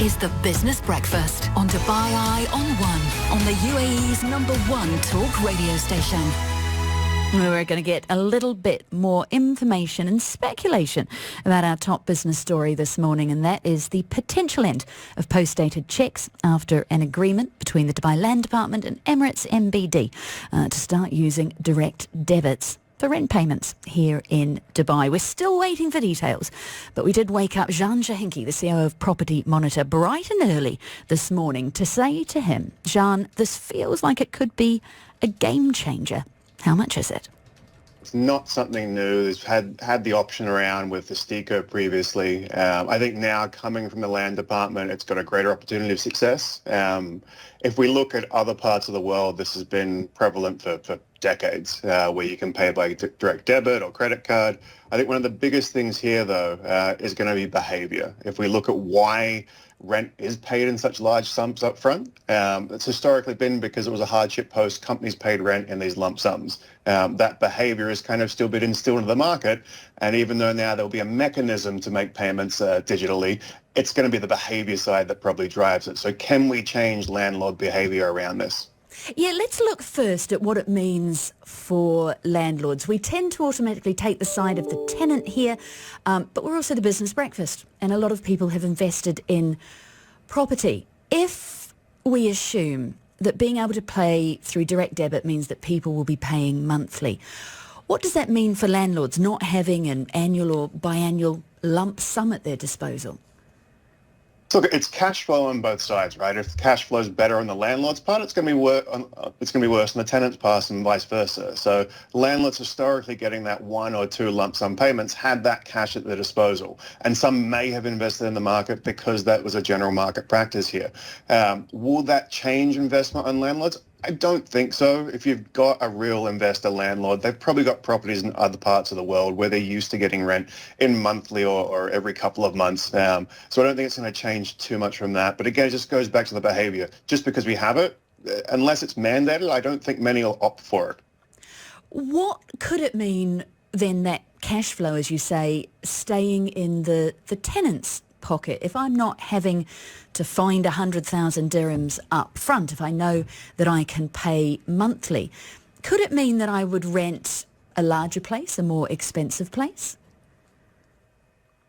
is the Business Breakfast on Dubai Eye on One, on the UAE's #1 talk radio station. We're going to get a little bit more information and speculation about our top business story this morning, and that is the potential end of post-dated cheques after an agreement between the Dubai Land Department and Emirates NBD to start using direct debits for rent payments here in Dubai. We're still waiting for details, but we did wake up Zhann Jochinke, the CEO of Property Monitor, bright and early this morning to say to him, Zhann, this feels like it could be a game changer. How much is it? It's not something new. It's had the option around with the STICO previously. I think now coming from the Land Department, it's got a greater opportunity of success. If we look at other parts of the world, this has been prevalent for decades, where you can pay by direct debit or credit card. I think one of the biggest things here, though, is going to be behaviour. If we look at why rent is paid in such large sums up front, it's historically been because it was a hardship post. Companies paid rent in these lump sums. That behaviour has kind of still been instilled into the market, and even though now there'll be a mechanism to make payments digitally, it's going to be the behaviour side that probably drives it. So can we change landlord behaviour around this? Yeah, let's look first at what it means for landlords. We tend to automatically take the side of the tenant here, but we're also the business breakfast, and a lot of people have invested in property. If we assume that being able to pay through direct debit means that people will be paying monthly, what does that mean for landlords not having an annual or biannual lump sum at their disposal? So it's cash flow on both sides, right? If cash flow is better on the landlord's part, it's going to be worse on the tenant's part, and vice versa. So landlords historically getting that 1 or 2 lump sum payments had that cash at their disposal, and some may have invested in the market because that was a general market practice here. Will that change investment on landlords? I don't think so. If you've got a real investor landlord, they've probably got properties in other parts of the world where they're used to getting rent in monthly or every couple of months. So I don't think it's going to change too much from that. But again, it just goes back to the behaviour. Just because we have it, unless it's mandated, I don't think many will opt for it. What could it mean then, that cash flow, as you say, staying in the tenant's pocket? If I'm not having to find 100,000 dirhams up front, if I know that I can pay monthly, could it mean that I would rent a larger place, a more expensive place?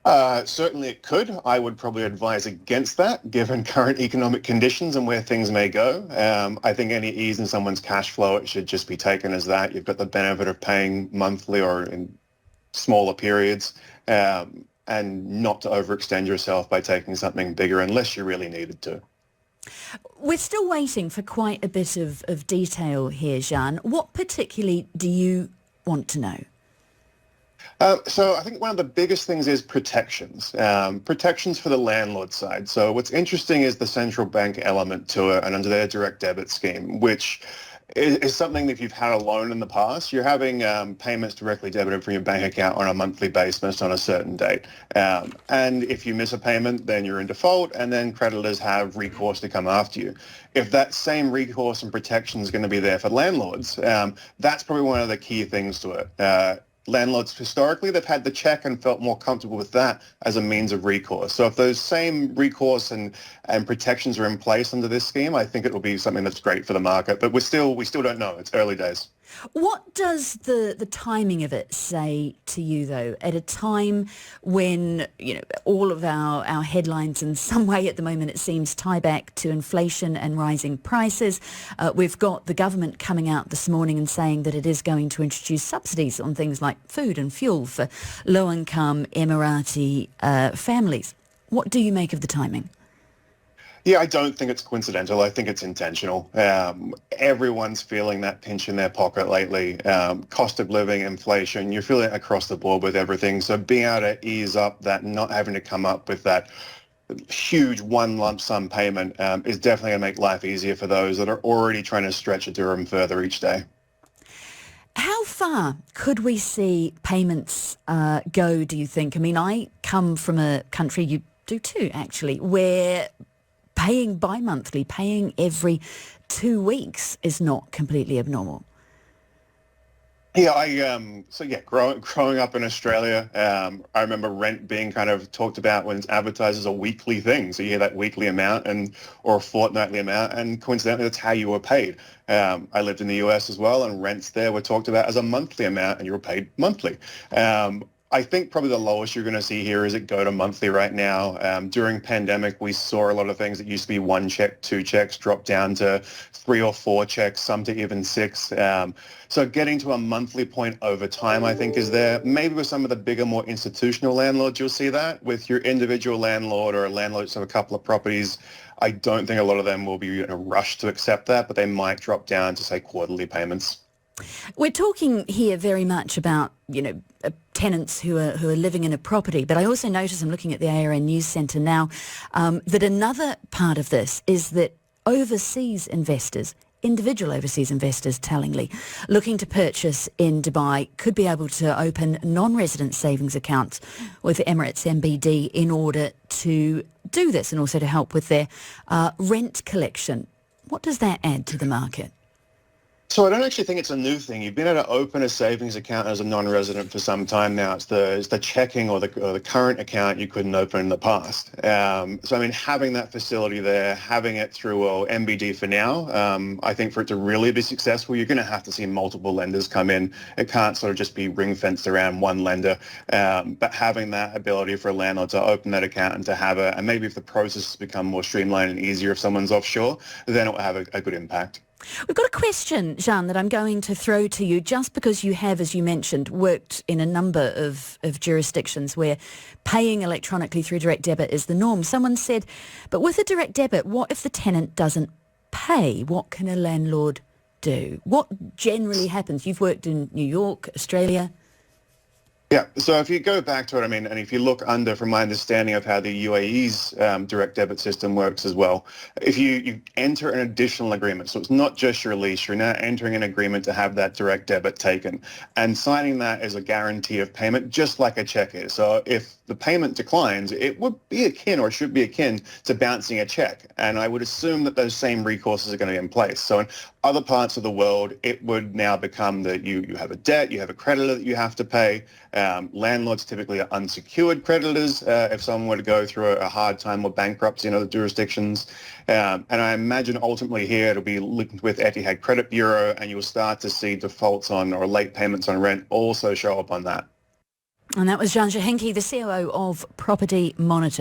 Certainly it could. I would probably advise against that, given current economic conditions and where things may go. I think any ease in someone's cash flow, it should just be taken as that. You've got the benefit of paying monthly or in smaller periods. And not to overextend yourself by taking something bigger unless you really needed to. We're still waiting for quite a bit of detail here, Zhann. What particularly do you want to know? So I think one of the biggest things is protections. Protections for the landlord side. So what's interesting is the central bank element to it, and under their direct debit scheme, which is something that if you've had a loan in the past, you're having payments directly debited from your bank account on a monthly basis on a certain date. And if you miss a payment, then you're in default, and then creditors have recourse to come after you. If that same recourse and protection is going to be there for landlords, that's probably one of the key things to it. Landlords, historically, they've had the cheque and felt more comfortable with that as a means of recourse. So if those same recourse and protections are in place under this scheme, I think it will be something that's great for the market. But we still don't know. It's early days. What does the timing of it say to you, though, at a time when, all of our headlines in some way at the moment, it seems, tie back to inflation and rising prices? We've got the government coming out this morning and saying that it is going to introduce subsidies on things like food and fuel for low-income Emirati families. What do you make of the timing? Yeah, I don't think it's coincidental. I think it's intentional. Everyone's feeling that pinch in their pocket lately. Cost of living, inflation, you're feeling it across the board with everything. So being able to ease up that, not having to come up with that huge one lump sum payment is definitely going to make life easier for those that are already trying to stretch a dirham further each day. How far could we see payments go, do you think? I mean, I come from a country, you do too, actually, where paying bi-monthly, paying every 2 weeks is not completely abnormal. Yeah, growing up in Australia, I remember rent being kind of talked about when it's advertised as a weekly thing. So you hear that weekly amount or a fortnightly amount, and coincidentally, that's how you were paid. I lived in the US as well, and rents there were talked about as a monthly amount, and you were paid monthly. I think probably the lowest you're going to see here is it go to monthly right now. During pandemic, we saw a lot of things that used to be one check, two checks, drop down to 3 or 4 checks, some to even 6. So getting to a monthly point over time, I think, is there. Maybe with some of the bigger, more institutional landlords, you'll see that. With your individual landlord or a landlord of a couple of properties, I don't think a lot of them will be in a rush to accept that, but they might drop down to, say, quarterly payments. We're talking here very much about, tenants who are living in a property, but I also notice, I'm looking at the ARN News Centre now, that another part of this is that overseas investors, individual overseas investors, tellingly, looking to purchase in Dubai could be able to open non-resident savings accounts with Emirates NBD in order to do this and also to help with their rent collection. What does that add to the market? So I don't actually think it's a new thing. You've been able to open a savings account as a non-resident for some time now. It's the checking or the current account you couldn't open in the past. So I mean, having that facility there, having it through MBD for now, I think for it to really be successful, you're going to have to see multiple lenders come in. It can't sort of just be ring-fenced around one lender. But having that ability for a landlord to open that account and to have and maybe if the process has become more streamlined and easier if someone's offshore, then it will have a good impact. We've got a question, Zhann, that I'm going to throw to you just because you have, as you mentioned, worked in a number of jurisdictions where paying electronically through direct debit is the norm. Someone said, but with a direct debit, what if the tenant doesn't pay? What can a landlord do? What generally happens? You've worked in New York, Australia. Yeah, so if you go back to it, I mean, and if you look under, from my understanding of how the UAE's direct debit system works as well, if you enter an additional agreement, so it's not just your lease, you're now entering an agreement to have that direct debit taken, and signing that is a guarantee of payment, just like a check is. So if the payment declines, it would be akin or should be akin to bouncing a check, and I would assume that those same recourses are going to be in place. So in other parts of the world, it would now become that you have a debt, you have a creditor that you have to pay. Landlords typically are unsecured creditors if someone were to go through a hard time or bankruptcy in other jurisdictions. And I imagine ultimately here it'll be linked with Etihad Credit Bureau, and you'll start to see defaults on or late payments on rent also show up on that. And that was Zhann Jochinke, the COO of Property Monitor.